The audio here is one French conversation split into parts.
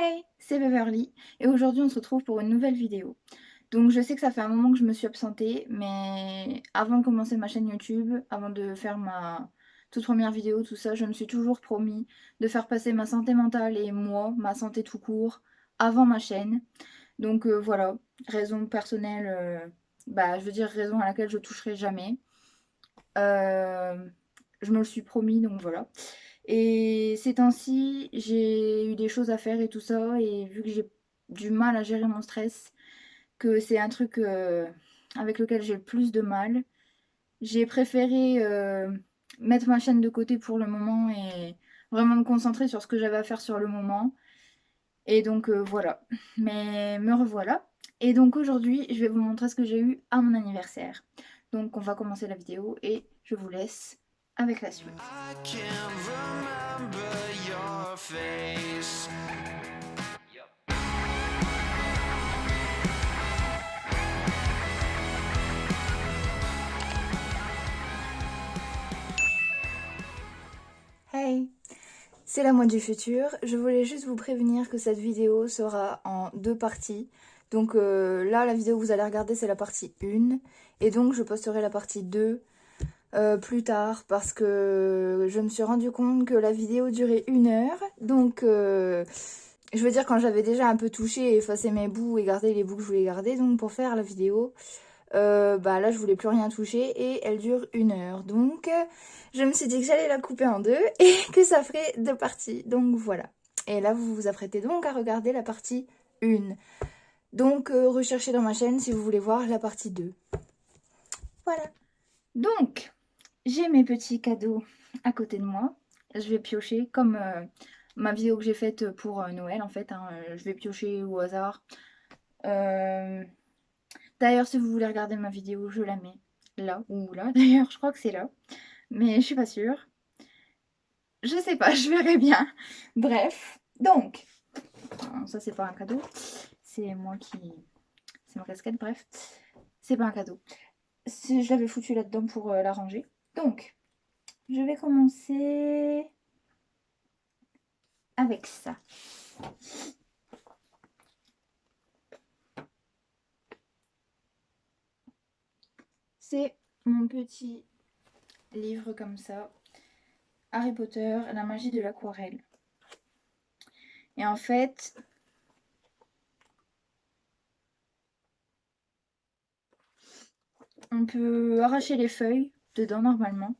Hey, c'est Beverly et aujourd'hui on se retrouve pour une nouvelle vidéo. Donc je sais que ça fait un moment que je me suis absentée, mais avant de commencer ma chaîne YouTube, avant de faire ma toute première vidéo, tout ça, je me suis toujours promis de faire passer ma santé mentale et moi, ma santé tout court, avant ma chaîne. Donc voilà, raison personnelle, je veux dire raison à laquelle je toucherai jamais. Euh, je me le suis promis, donc voilà. Et ces temps-ci, j'ai eu des choses à faire et tout ça, et vu que j'ai du mal à gérer mon stress, que c'est un truc avec lequel j'ai le plus de mal, j'ai préféré mettre ma chaîne de côté pour le moment et vraiment me concentrer sur ce que j'avais à faire sur le moment. Et donc voilà, mais me revoilà. Et donc aujourd'hui, je vais vous montrer ce que j'ai eu à mon anniversaire. Donc on va commencer la vidéo et je vous laisse avec la suite. I can't remember your face. Hey, c'est la moi du futur. Je voulais juste vous prévenir que cette vidéo sera en deux parties. Donc là, la vidéo que vous allez regarder, c'est la partie 1. Et donc, je posterai la partie 2 plus tard parce que je me suis rendu compte que la vidéo durait 1 heure. Donc, je veux dire, quand j'avais déjà un peu touché et effacé mes bouts et gardé les bouts que je voulais garder, donc pour faire la vidéo, là je voulais plus rien toucher et elle dure 1 heure. Donc je me suis dit que j'allais la couper en deux et que ça ferait deux parties. Donc voilà. Et là vous vous apprêtez donc à regarder la partie 1. Donc recherchez dans ma chaîne si vous voulez voir la partie 2. Voilà. Donc j'ai mes petits cadeaux à côté de moi. Je vais piocher comme ma vidéo que j'ai faite pour Noël en fait, hein. Je vais piocher au hasard. Euh, D'ailleurs, si vous voulez regarder ma vidéo, je la mets là ou là. D'ailleurs, je crois que c'est là. Mais je suis pas sûre. Je sais pas, je verrai bien. Bref. Donc, ça c'est pas un cadeau. C'est moi qui... C'est ma casquette, bref. C'est pas un cadeau. Je l'avais foutu là-dedans pour la ranger. Donc, je vais commencer avec ça. C'est mon petit livre comme ça. Harry Potter, la magie de l'aquarelle. Et en fait, on peut arracher les feuilles dedans normalement.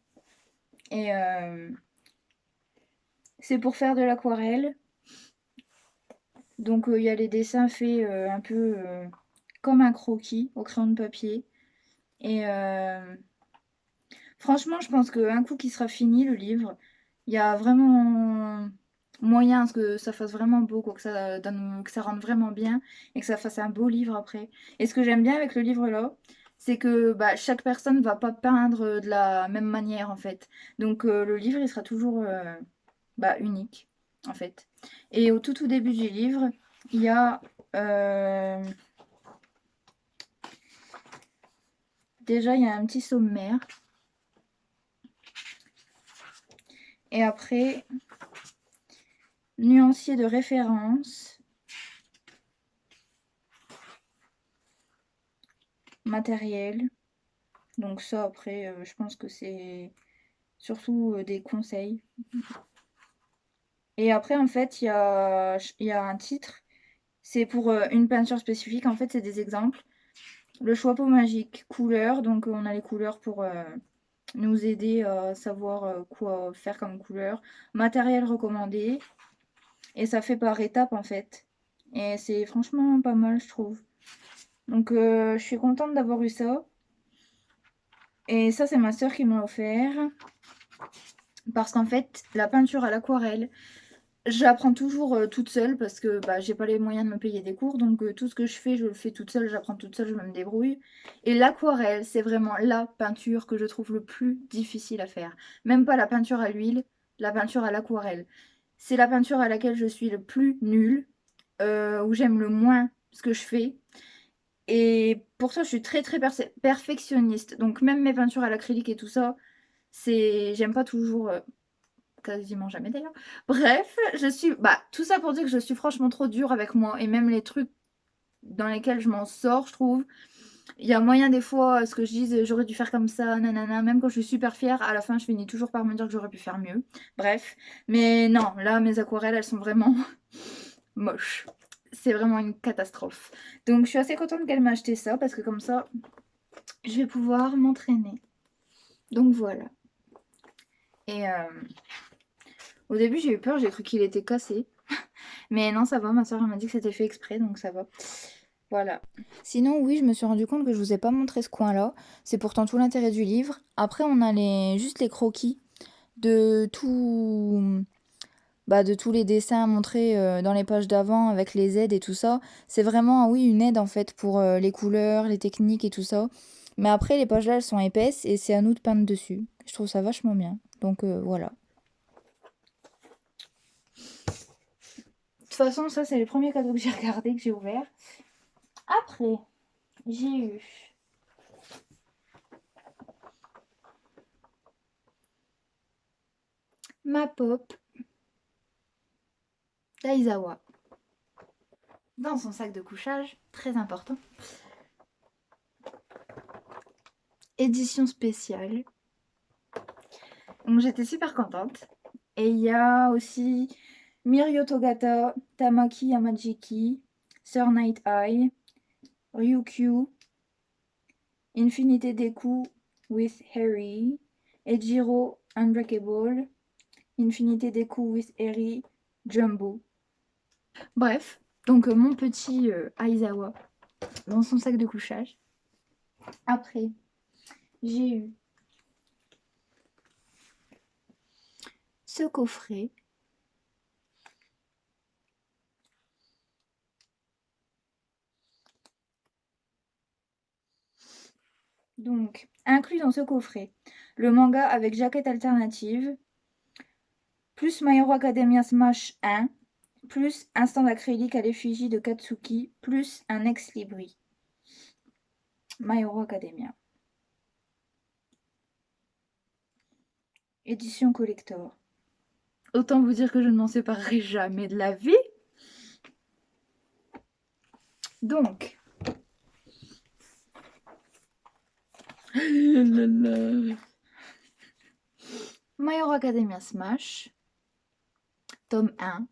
Et c'est pour faire de l'aquarelle. Donc il y a les dessins faits un peu comme un croquis au crayon de papier. Et franchement, je pense qu'un coup qui sera fini, le livre, il y a vraiment moyen à ce que ça fasse vraiment beau, quoi, que ça rende vraiment bien et que ça fasse un beau livre après. Et ce que j'aime bien avec le livre là, c'est que chaque personne ne va pas peindre de la même manière en fait. Donc le livre, il sera toujours unique en fait. Et au tout début du livre, il y a déjà il y a un petit sommaire. Et après, nuancier de référence, matériel. Donc ça, après, je pense que c'est surtout des conseils. Et après, en fait, il y a un titre. C'est pour une peinture spécifique. En fait, c'est des exemples. Le chapeau magique, couleur. Donc, on a les couleurs pour nous aider à savoir quoi faire comme couleur. Matériel recommandé. Et ça fait par étapes, en fait. Et c'est franchement pas mal, je trouve. Donc, je suis contente d'avoir eu ça. Et ça, c'est ma soeur qui m'a offert. Parce qu'en fait, la peinture à l'aquarelle, j'apprends toujours toute seule parce que j'ai pas les moyens de me payer des cours. Donc tout ce que je fais, je le fais toute seule, j'apprends toute seule, je me débrouille. Et l'aquarelle, c'est vraiment la peinture que je trouve le plus difficile à faire. Même pas la peinture à l'huile, la peinture à l'aquarelle. C'est la peinture à laquelle je suis le plus nulle, où j'aime le moins ce que je fais. Et pourtant, je suis très très perfectionniste. Donc même mes peintures à l'acrylique et tout ça, j'aime pas toujours quasiment jamais d'ailleurs. Bref, je suis... Bah, tout ça pour dire que je suis franchement trop dure avec moi. Et même les trucs dans lesquels je m'en sors, je trouve. Il y a moyen des fois, ce que je dise, j'aurais dû faire comme ça, nanana. Même quand je suis super fière, à la fin, je finis toujours par me dire que j'aurais pu faire mieux. Bref. Mais non, là, mes aquarelles, elles sont vraiment moches. C'est vraiment une catastrophe. Donc, je suis assez contente qu'elle m'ait acheté ça, parce que comme ça, je vais pouvoir m'entraîner. Donc, voilà. Et au début, j'ai eu peur, j'ai cru qu'il était cassé. Mais non, ça va, ma soeur m'a dit que c'était fait exprès, donc ça va. Voilà. Sinon, oui, je me suis rendu compte que je vous ai pas montré ce coin-là. C'est pourtant tout l'intérêt du livre. Après, on a juste les croquis de tout, bah, de tous les dessins montrés dans les pages d'avant avec les aides et tout ça. C'est vraiment, oui, une aide en fait pour les couleurs, les techniques et tout ça. Mais après, les pages là, elles sont épaisses et c'est à nous de peindre dessus. Je trouve ça vachement bien. Donc voilà. De toute façon, ça, c'est les premiers cadeaux que j'ai regardés, que j'ai ouverts. Après, j'ai eu ma pop d'Aizawa dans son sac de couchage, très important. Édition spéciale. Donc j'étais super contente. Et il y a aussi Mirio Togata, Tamaki Yamajiki, Sir Night Eye, Ryukyu, Infinité Deku with Harry, Ejiro Unbreakable, Infinité Deku with Harry, Jumbo. Bref, donc mon petit Aizawa dans son sac de couchage. Après, j'ai eu ce coffret. Donc, inclus dans ce coffret, le manga avec jaquette alternative, plus My Hero Academia Smash 1, plus un stand acrylique à l'effigie de Katsuki, plus un ex-libri. My Hero Academia. Édition collector. Autant vous dire que je ne m'en séparerai jamais de la vie. Donc, My Hero Academia Smash, tome 1.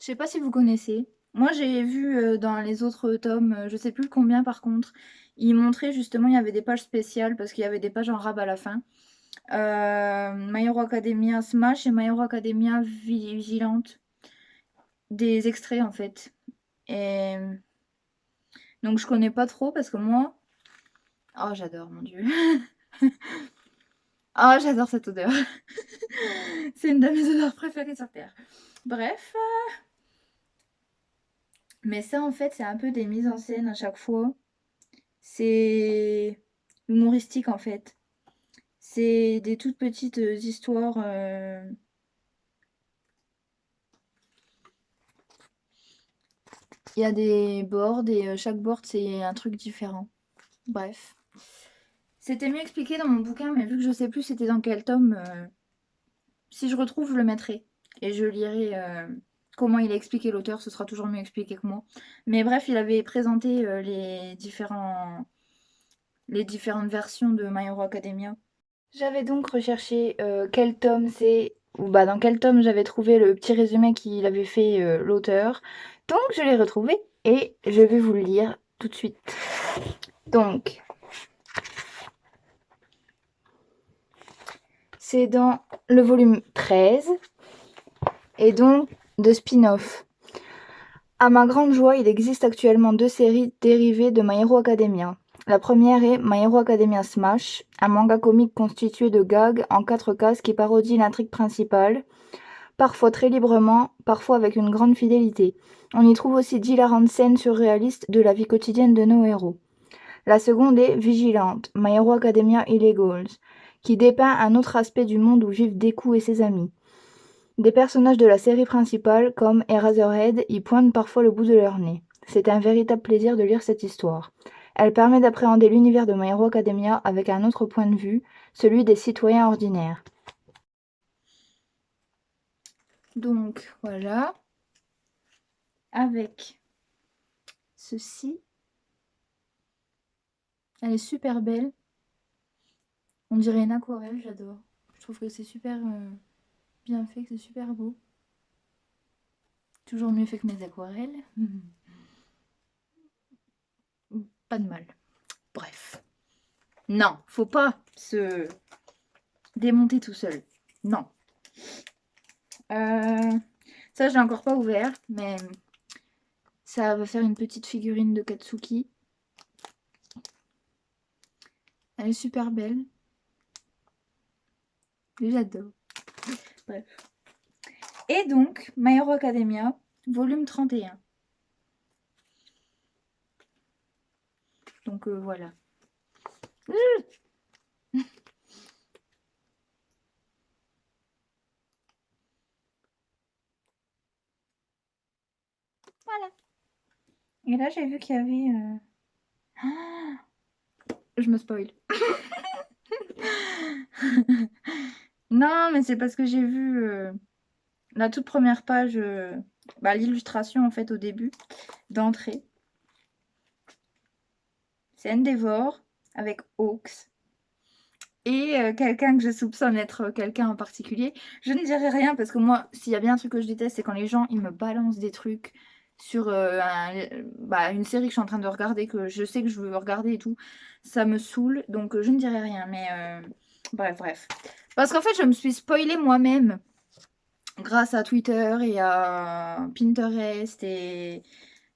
Je sais pas si vous connaissez. Moi, j'ai vu dans les autres tomes, je sais plus combien par contre, ils montraient justement, il y avait des pages spéciales parce qu'il y avait des pages en rab à la fin. My Hero Academia Smash et My Hero Academia Vigilante. Des extraits en fait. Et donc je connais pas trop parce que moi... Oh, j'adore, mon Dieu. Oh, j'adore cette odeur. C'est une de mes odeurs préférées sur Terre. Bref. Mais ça, en fait, c'est un peu des mises en scène à chaque fois. C'est humoristique, en fait. C'est des toutes petites histoires. Il y a des boards et chaque board, c'est un truc différent. Bref. C'était mieux expliqué dans mon bouquin, mais vu que je sais plus c'était dans quel tome, si je retrouve, je le mettrai. Et je lirai comment il a expliqué l'auteur, ce sera toujours mieux expliqué que moi. Mais bref, il avait présenté les différentes versions de My Hero Academia. J'avais donc recherché quel tome c'est, ou bah dans quel tome j'avais trouvé le petit résumé qu'il avait fait l'auteur. Donc je l'ai retrouvé et je vais vous le lire tout de suite. Donc, c'est dans le volume 13 et donc de spin-off. À ma grande joie, il existe actuellement 2 séries dérivées de My Hero Academia. La première est My Hero Academia Smash, un manga comique constitué de gags en 4 cases qui parodie l'intrigue principale, parfois très librement, parfois avec une grande fidélité. On y trouve aussi d'hilarantes scènes surréalistes de la vie quotidienne de nos héros. La seconde est Vigilante, My Hero Academia Illegals, qui dépeint un autre aspect du monde où vivent Deku et ses amis. Des personnages de la série principale, comme Eraserhead, y pointent parfois le bout de leur nez. C'est un véritable plaisir de lire cette histoire. Elle permet d'appréhender l'univers de My Hero Academia avec un autre point de vue, celui des citoyens ordinaires. Donc voilà, avec ceci. Elle est super belle. On dirait une aquarelle, j'adore. Je trouve que c'est super bien fait, que c'est super beau. Toujours mieux fait que mes aquarelles. Pas de mal. Bref. Non, faut pas se démonter tout seul. Non. Ça, je l'ai encore pas ouvert, mais ça va faire une petite figurine de Katsuki. Elle est super belle. J'adore. Bref. Et donc, My Hero Academia, volume 31. Donc voilà. Voilà. Et là, j'ai vu qu'il y avait... Ah, je me spoil. Non, mais c'est parce que j'ai vu la toute première page, l'illustration en fait au début, d'entrée. C'est Endeavor avec Hawks. Et quelqu'un que je soupçonne être quelqu'un en particulier. Je ne dirai rien parce que moi, s'il y a bien un truc que je déteste, c'est quand les gens ils me balancent des trucs sur une série que je suis en train de regarder, que je sais que je veux regarder et tout. Ça me saoule, donc je ne dirai rien. Mais bref. Parce qu'en fait, je me suis spoilée moi-même grâce à Twitter et à Pinterest et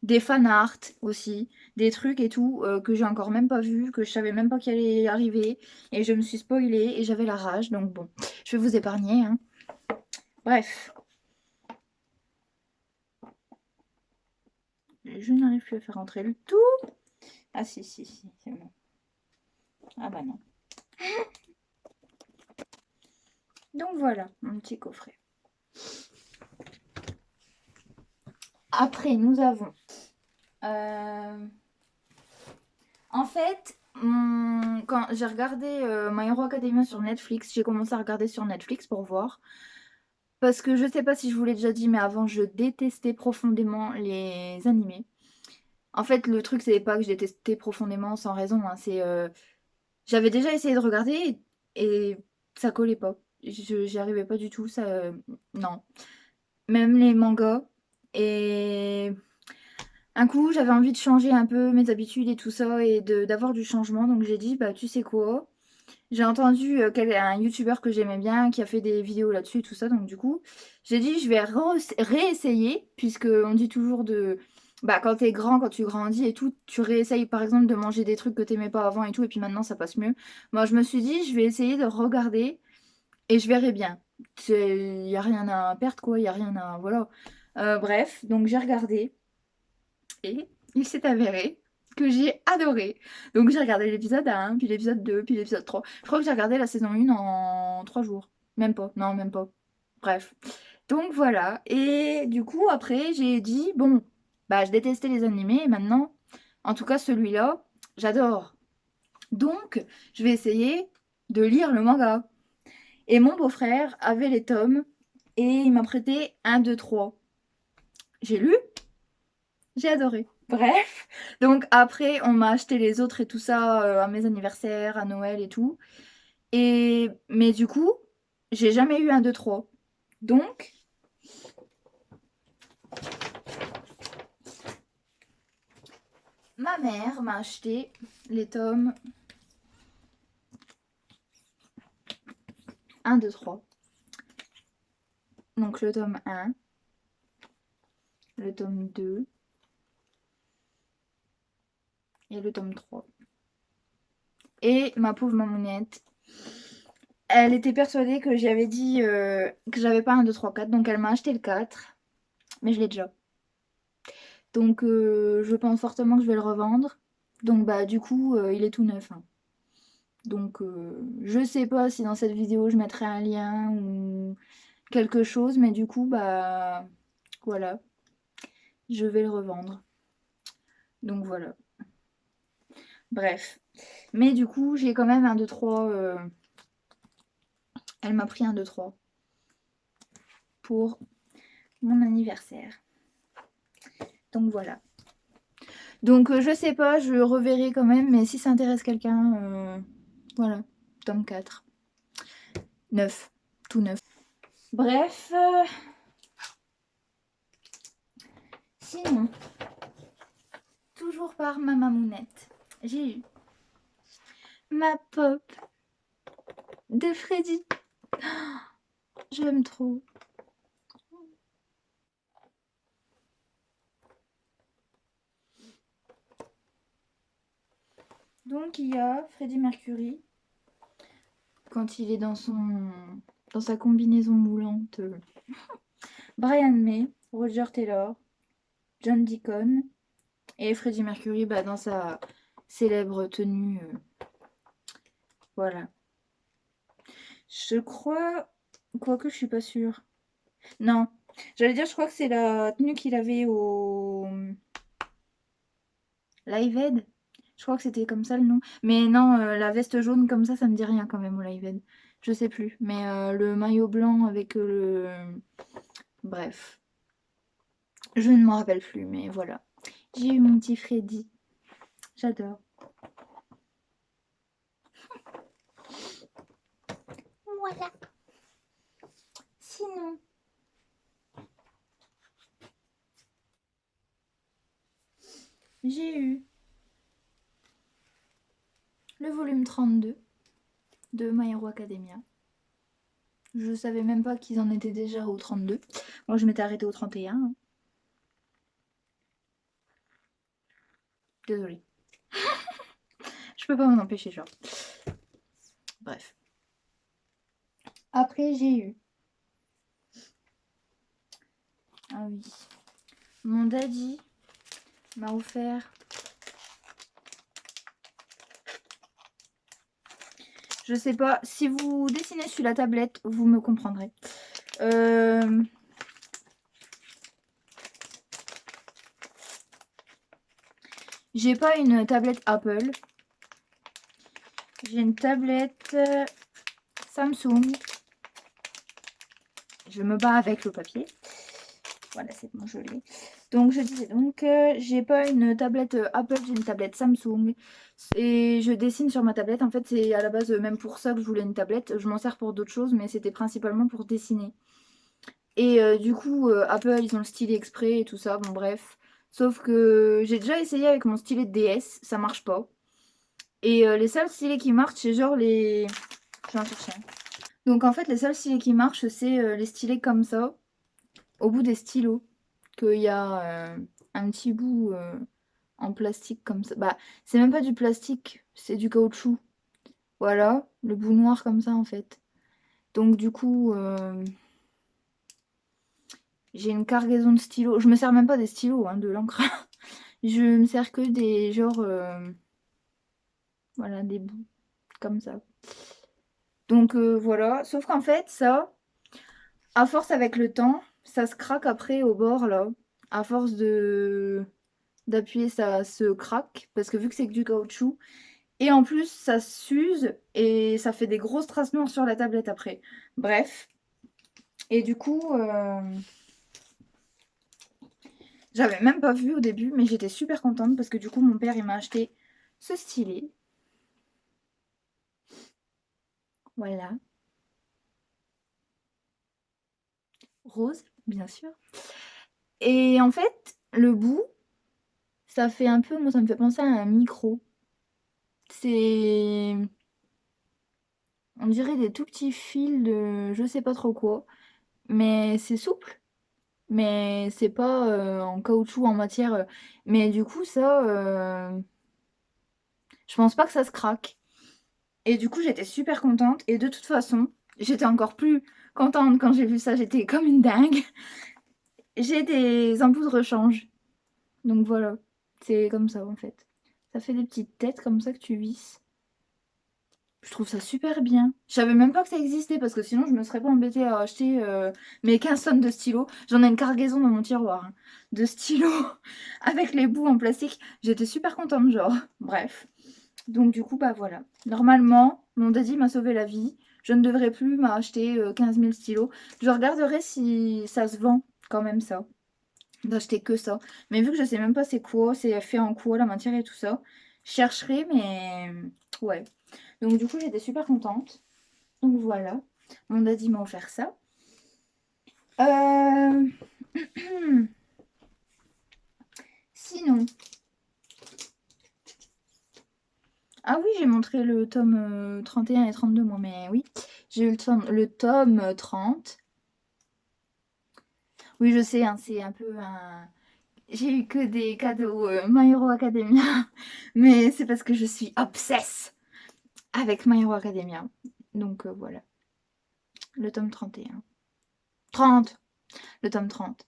des fan art aussi, des trucs et tout que j'ai encore même pas vu, que je savais même pas qu'il allait arriver et je me suis spoilée et j'avais la rage, donc bon, je vais vous épargner, hein. Bref. Je n'arrive plus à faire entrer le tout. Ah si, c'est bon. Ah bah non. Donc voilà, mon petit coffret. Après, nous avons... En fait, quand j'ai regardé My Hero Academia sur Netflix, j'ai commencé à regarder sur Netflix pour voir. Parce que je sais pas si je vous l'ai déjà dit, mais avant, je détestais profondément les animés. En fait, le truc, c'est pas que je détestais profondément sans raison, hein, c'est... j'avais déjà essayé de regarder et ça collait pas. J'y arrivais pas du tout, ça... non. Même les mangas. Et... un coup, j'avais envie de changer un peu mes habitudes et tout ça et d'avoir du changement. Donc j'ai dit, bah tu sais quoi? J'ai entendu un youtubeur que j'aimais bien qui a fait des vidéos là-dessus et tout ça. Donc du coup, j'ai dit, je vais réessayer. Puisque on dit toujours de... bah quand t'es grand, quand tu grandis et tout, tu réessayes par exemple de manger des trucs que t'aimais pas avant et tout. Et puis maintenant, ça passe mieux. Moi, je me suis dit, je vais essayer de regarder et je verrai bien. Il n'y a rien à perdre quoi, il n'y a rien à... voilà. Bref, donc j'ai regardé. Et il s'est avéré que j'ai adoré. Donc j'ai regardé l'épisode 1, puis l'épisode 2, puis l'épisode 3. Je crois que j'ai regardé la saison 1 en 3 jours. Même pas, non, même pas. Bref. Donc voilà. Et du coup, après, j'ai dit, bon, bah je détestais les animés, et maintenant, en tout cas celui-là, j'adore. Donc, je vais essayer de lire le manga. Et mon beau-frère avait les tomes, et il m'a prêté 1, 2, 3. J'ai lu, j'ai adoré. Bref, donc après, on m'a acheté les autres et tout ça à mes anniversaires, à Noël et tout. Mais du coup, j'ai jamais eu un 2 3. Donc, ma mère m'a acheté les tomes 1, 2, 3. Donc le tome 1, le tome 2 et le tome 3. Et ma pauvre mamounette, elle était persuadée que j'avais dit que j'avais pas un 2 3 4. Donc elle m'a acheté le 4. Mais je l'ai déjà. Donc je pense fortement que je vais le revendre. Donc bah du coup il est tout neuf, hein. Donc je sais pas si dans cette vidéo je mettrai un lien ou quelque chose, mais du coup bah voilà, je vais le revendre. Donc voilà. Bref. Mais du coup, j'ai quand même un 2-3. Elle m'a pris un 2-3 pour mon anniversaire. Donc voilà. Donc je sais pas, je reverrai quand même, mais si ça intéresse quelqu'un, voilà, tome 4. Neuf, tout neuf. Bref, sinon, toujours par ma mamounette, j'ai eu ma pop de Freddy. Je l'aime trop. Donc il y a Freddie Mercury quand il est dans sa combinaison moulante, Brian May, Roger Taylor, John Deacon et Freddie Mercury dans sa célèbre tenue. Voilà. Je crois, quoique je suis pas sûre. Non, j'allais dire, je crois que c'est la tenue qu'il avait au Live Aid. Je crois que c'était comme ça le nom. Mais non, la veste jaune comme ça me dit rien quand même au Live Aid. Je sais plus. Mais le maillot blanc avec Bref. Je ne m'en rappelle plus, mais voilà. J'ai eu mon petit Freddy. J'adore. Voilà. Sinon, j'ai eu le volume 32 de My Hero Academia. Je savais même pas qu'ils en étaient déjà au 32. Moi, je m'étais arrêtée au 31. Hein. Désolée. Je peux pas m'en empêcher, genre. Bref. Après, j'ai eu... Ah oui. Mon daddy m'a offert... Je sais pas, si vous dessinez sur la tablette, vous me comprendrez. J'ai pas une tablette Apple. J'ai une tablette Samsung. Je me bats avec le papier. Voilà, c'est bon, je l'ai. Donc, je disais donc, j'ai pas une tablette Apple, j'ai une tablette Samsung. Et je dessine sur ma tablette. En fait, c'est à la base même pour ça que je voulais une tablette. Je m'en sers pour d'autres choses, mais c'était principalement pour dessiner. Et du coup, Apple, ils ont le stylet exprès et tout ça. Bon, bref. Sauf que j'ai déjà essayé avec mon stylet de DS. Ça marche pas. Et les seuls stylets qui marchent, c'est genre les... Je vais en chercher un. Donc en fait, les seuls stylets qui marchent, c'est les stylets comme ça, au bout des stylos. Qu'il y a un petit bout en plastique comme ça. Bah, c'est même pas du plastique, c'est du caoutchouc. Voilà, le bout noir comme ça en fait. Donc du coup, j'ai une cargaison de stylos. Je me sers même pas des stylos, hein, de l'encre. Je me sers que des genre... voilà, des bouts comme ça. Donc voilà, sauf qu'en fait, ça, à force avec le temps, ça se craque après au bord là. À force de d'appuyer, ça se craque. Parce que vu que c'est que du caoutchouc. Et en plus, ça s'use et ça fait des grosses traces noires sur la tablette après. Bref. Et du coup, j'avais même pas vu au début, mais j'étais super contente parce que du coup, mon père, il m'a acheté ce stylet. Voilà. Rose, bien sûr. Et en fait, le bout, ça fait un peu, moi, ça me fait penser à un micro. C'est... On dirait des tout petits fils de je sais pas trop quoi. Mais c'est souple. Mais c'est pas en caoutchouc, en matière. Mais du coup, ça, je pense pas que ça se craque. Et du coup, j'étais super contente. Et de toute façon, j'étais encore plus contente quand j'ai vu ça. J'étais comme une dingue. J'ai des embouts de rechange. Donc voilà, c'est comme ça en fait. Ça fait des petites têtes comme ça que tu visses. Je trouve ça super bien. Je savais même pas que ça existait parce que sinon je me serais pas embêtée à acheter mes 15 tonnes de stylos. J'en ai une cargaison dans mon tiroir hein, de stylos avec les bouts en plastique. J'étais super contente genre. Bref. Donc du coup, bah voilà. Normalement, mon daddy m'a sauvé la vie. Je ne devrais plus m'acheter 15 000 stylos. Je regarderai si ça se vend quand même ça. D'acheter que ça. Mais vu que je sais même pas c'est quoi, c'est fait en quoi, la matière et tout ça, je chercherai, mais ouais. Donc du coup, j'étais super contente. Donc voilà. Mon daddy m'a offert ça. Euh... Sinon, ah oui, j'ai montré le tome 31 et 32 moi, mais oui, j'ai eu le tome 30. Oui, je sais, hein, c'est un peu un... J'ai eu que des cadeaux My Hero Academia, mais c'est parce que je suis obsesse avec My Hero Academia. Donc voilà, le tome 31. 30. Le tome 30.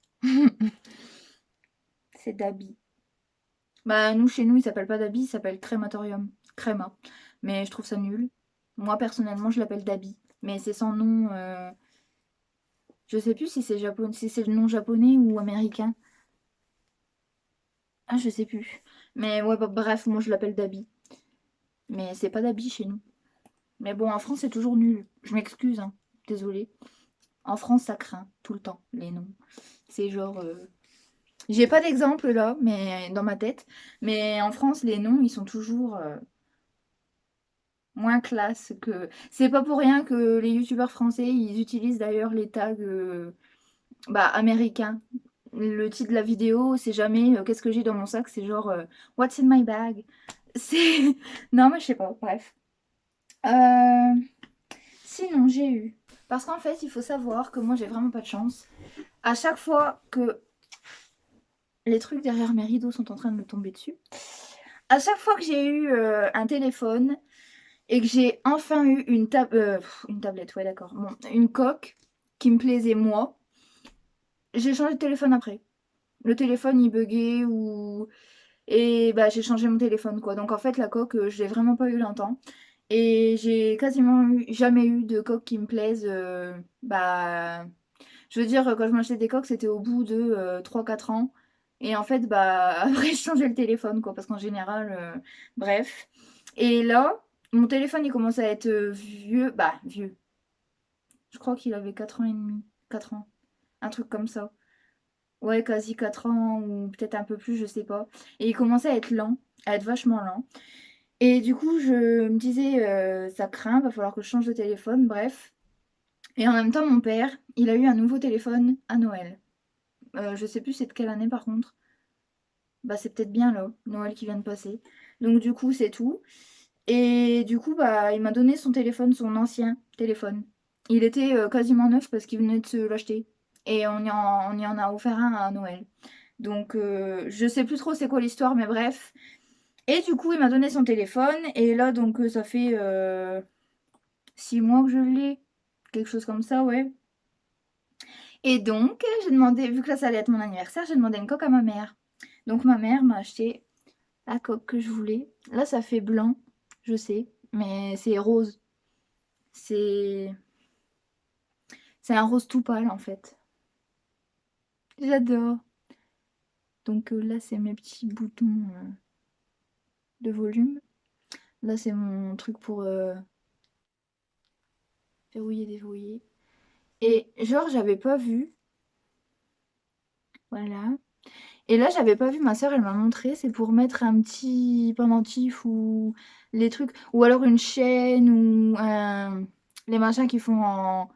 C'est Dabi. Bah nous, chez nous, il s'appelle pas Dabi, il s'appelle Crématorium. Créma. Mais je trouve ça nul. Moi, personnellement, je l'appelle Dabi. Mais c'est son nom... Je sais plus si c'est japonais, si c'est le nom japonais ou américain. Ah, je sais plus. Mais ouais, bah, bref, moi je l'appelle Dabi. Mais c'est pas Dabi chez nous. Mais bon, en France, c'est toujours nul. Je m'excuse, hein. Désolée. En France, ça craint tout le temps, les noms. C'est genre... J'ai pas d'exemple là, mais dans ma tête. Mais en France, les noms, ils sont toujours moins classe que... C'est pas pour rien que les youtubeurs français, ils utilisent d'ailleurs les tags bah, américains. Le titre de la vidéo, c'est jamais qu'est-ce que j'ai dans mon sac, c'est genre What's in my bag. C'est... Non, mais je sais pas, bref. Euh, Sinon, j'ai eu. Parce qu'en fait, il faut savoir que moi, j'ai vraiment pas de chance. À chaque fois que les trucs derrière mes rideaux sont en train de me tomber dessus, à chaque fois que j'ai eu un téléphone et que j'ai enfin eu une tablette, ouais, d'accord, bon, une coque qui me plaisait moi, j'ai changé de téléphone après. Le téléphone, il buguait ou... Et bah, j'ai changé mon téléphone, quoi. Donc en fait, la coque, je l'ai vraiment pas eu longtemps. Et j'ai quasiment jamais eu de coque qui me plaise. Bah, je veux dire, quand je m'achetais des coques, c'était au bout de 3-4 ans. Et en fait, bah, après, je changeais le téléphone, quoi. Parce qu'en général, bref. Et là, mon téléphone, il commence à être vieux. Bah, vieux. Je crois qu'il avait 4 ans et demi. 4 ans. Un truc comme ça. Ouais, quasi 4 ans ou peut-être un peu plus, je sais pas. Et il commençait à être lent, à être vachement lent. Et du coup, je me disais, ça craint, va falloir que je change de téléphone, bref. Et en même temps, mon père, il a eu un nouveau téléphone à Noël. Je sais plus c'est de quelle année par contre. Bah, c'est peut-être bien là, Noël qui vient de passer. Donc du coup, c'est tout. Et du coup, bah, il m'a donné son téléphone, son ancien téléphone. Il était quasiment neuf parce qu'il venait de se l'acheter. Et on y en a offert un à Noël. Donc, je sais plus trop c'est quoi l'histoire, mais bref. Et du coup, il m'a donné son téléphone. Et là, donc, ça fait 6 mois que je l'ai. Quelque chose comme ça, ouais. Et donc, j'ai demandé, vu que là, ça allait être mon anniversaire, j'ai demandé une coque à ma mère. Donc, ma mère m'a acheté la coque que je voulais. Là, ça fait blanc, je sais, mais c'est rose. C'est c'est un rose tout pâle, en fait. J'adore. Donc, là, c'est mes petits boutons de volume. Là, c'est mon truc pour verrouiller, déverrouiller. Et genre, j'avais pas vu. Voilà. Et là, j'avais pas vu, ma soeur, elle m'a montré, c'est pour mettre un petit pendentif ou les trucs, ou alors une chaîne ou les machins qui font en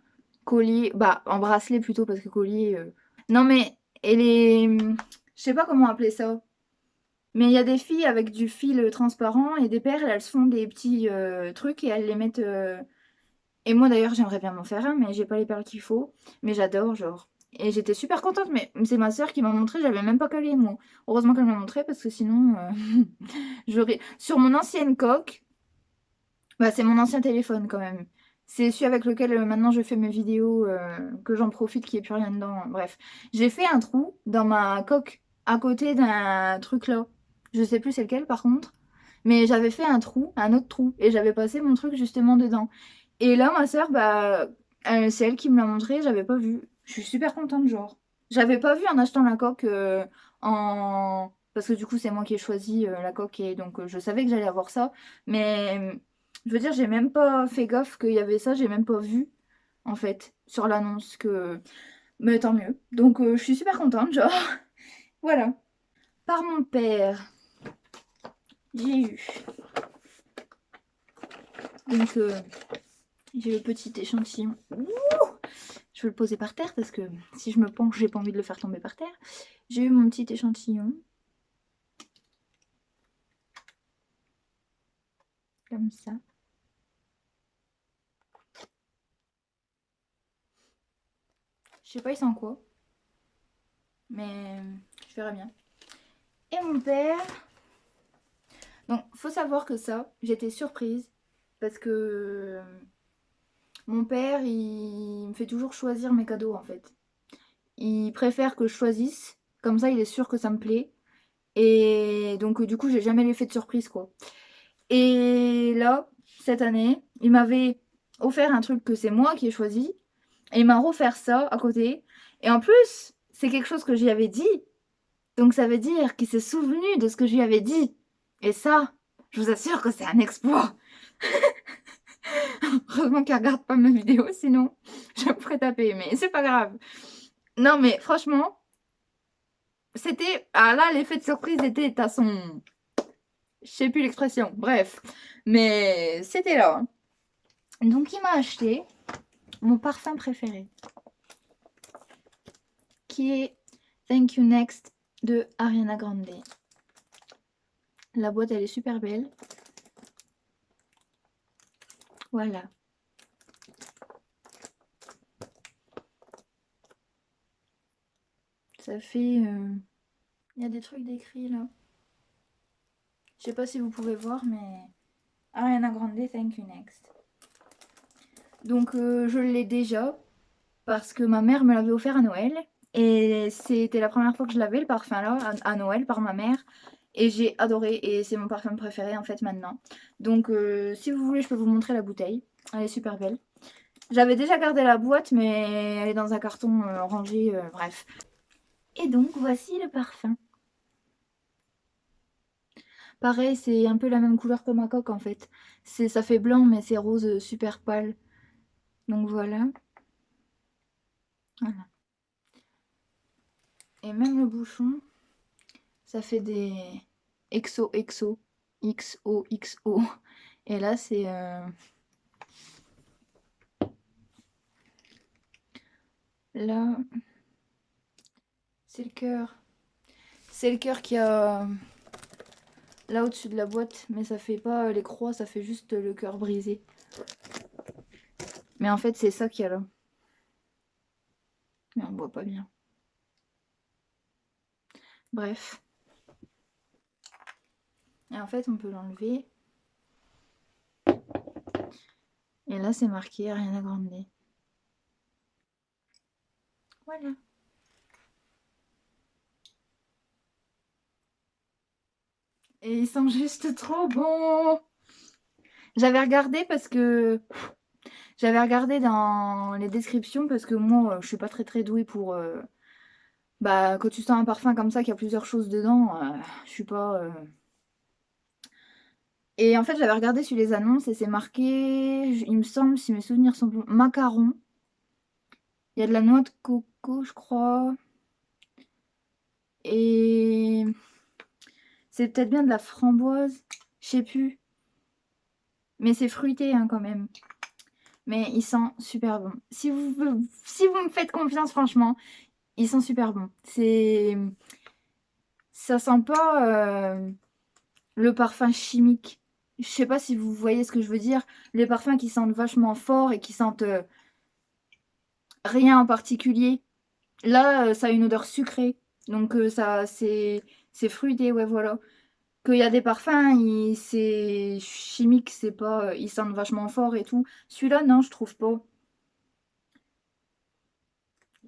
collier, bah en bracelet plutôt parce que collier. Non mais, et les, je sais pas comment appeler ça, mais il y a des filles avec du fil transparent et des perles, elles se font des petits trucs et elles les mettent. Et moi d'ailleurs, j'aimerais bien m'en faire un, mais j'ai pas les perles qu'il faut, mais j'adore, genre. Et j'étais super contente, mais c'est ma soeur qui m'a montré, j'avais même pas calé, moi. Heureusement qu'elle m'a montré, parce que sinon, j'aurais... Sur mon ancienne coque, bah c'est mon ancien téléphone quand même. C'est celui avec lequel maintenant je fais mes vidéos, que j'en profite, qu'il n'y ait plus rien dedans. Bref, j'ai fait un trou dans ma coque, à côté d'un truc là. Je sais plus c'est lequel par contre. Mais j'avais fait un trou, un autre trou, et j'avais passé mon truc justement dedans. Et là, ma soeur, bah, c'est elle qui me l'a montré, j'avais pas vu. Je suis super contente, genre. J'avais pas vu en achetant la coque en... parce que du coup c'est moi qui ai choisi la coque et donc je savais que j'allais avoir ça. Mais je veux dire, j'ai même pas fait gaffe qu'il y avait ça, j'ai même pas vu en fait sur l'annonce que... Mais tant mieux. Donc je suis super contente, genre. Voilà. Par mon père, j'ai eu... Donc j'ai le petit échantillon. Ouh, je vais le poser par terre parce que si je me penche, j'ai pas envie de le faire tomber par terre. J'ai eu mon petit échantillon. Comme ça. Je sais pas, il sent quoi. Mais je verrai bien. Et mon père... Donc, faut savoir que ça, j'étais surprise. Parce que mon père, il me fait toujours choisir mes cadeaux, en fait. Il préfère que je choisisse. Comme ça, il est sûr que ça me plaît. Et donc, du coup, j'ai jamais l'effet de surprise, quoi. Et là, cette année, il m'avait offert un truc que c'est moi qui ai choisi. Et il m'a offert ça à côté. Et en plus, c'est quelque chose que j'y avais dit. Donc ça veut dire qu'il s'est souvenu de ce que je lui avais dit. Et ça, je vous assure que c'est un exploit. Heureusement qu'il regarde pas mes vidéos, sinon je me ferais taper. Mais c'est pas grave. Non mais franchement, c'était... Ah là, l'effet de surprise était à son... Je sais plus l'expression. Bref. Mais c'était là. Hein. Donc il m'a acheté mon parfum préféré. Qui est Thank You Next de Ariana Grande. La boîte, elle est super belle. Voilà. Ça fait... Il y a des trucs décrits là. Je sais pas si vous pouvez voir, mais... Ariana Grande, Thank You Next. Donc je l'ai déjà, parce que ma mère me l'avait offert à Noël. Et c'était la première fois que je l'avais, le parfum là, à Noël, par ma mère. Et j'ai adoré, et c'est mon parfum préféré en fait maintenant. Donc si vous voulez, je peux vous montrer la bouteille. Elle est super belle. J'avais déjà gardé la boîte, mais elle est dans un carton rangé, bref. Et donc, voici le parfum. Pareil, c'est un peu la même couleur que ma coque en fait. Ça fait blanc, mais c'est rose super pâle. Donc voilà. Voilà. Et même le bouchon, ça fait des XOXO, XOXO. Et là, c'est... Là, c'est le cœur. C'est le cœur qui a là au-dessus de la boîte, mais ça fait pas les croix, ça fait juste le cœur brisé. Mais en fait, c'est ça qu'il y a là. Mais on voit pas bien. Bref. Et en fait, on peut l'enlever. Et là, c'est marqué Ariana Grande. Voilà. Et ils sont juste trop bons. J'avais regardé parce que... J'avais regardé dans les descriptions parce que moi, je suis pas très douée pour... Bah, quand tu sens un parfum comme ça, qu'il y a plusieurs choses dedans, je suis pas... Et en fait, j'avais regardé sur les annonces et c'est marqué, il me semble, si mes souvenirs sont bons, macaron. Il y a de la noix de coco, je crois. Et c'est peut-être bien de la framboise, je sais plus. Mais c'est fruité hein, quand même. Mais ils sont super bons. Si vous me faites confiance, franchement, ils sont super bons. Ça sent pas le parfum chimique. Je sais pas si vous voyez ce que je veux dire. Les parfums qui sentent vachement fort et qui sentent rien en particulier. Là, ça a une odeur sucrée. Donc ça, c'est fruité, ouais, voilà. Qu'il y a des parfums, c'est chimique, c'est pas... ils sentent vachement fort et tout. Celui-là, non, je trouve pas.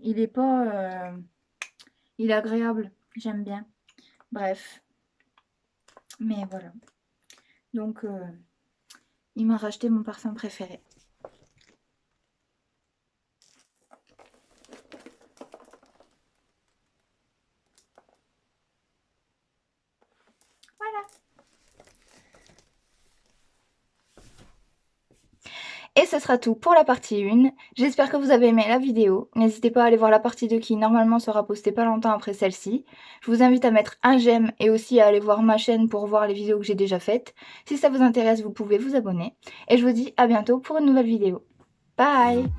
Il est pas... il est agréable. J'aime bien. Bref. Mais voilà. Donc, il m'a racheté mon parfum préféré. ce sera tout pour la partie 1. J'espère que vous avez aimé la vidéo. N'hésitez pas à aller voir la partie 2 qui normalement sera postée pas longtemps après celle-ci. Je vous invite à mettre un j'aime et aussi à aller voir ma chaîne pour voir les vidéos que j'ai déjà faites. Si ça vous intéresse, vous pouvez vous abonner. Et je vous dis à bientôt pour une nouvelle vidéo. Bye!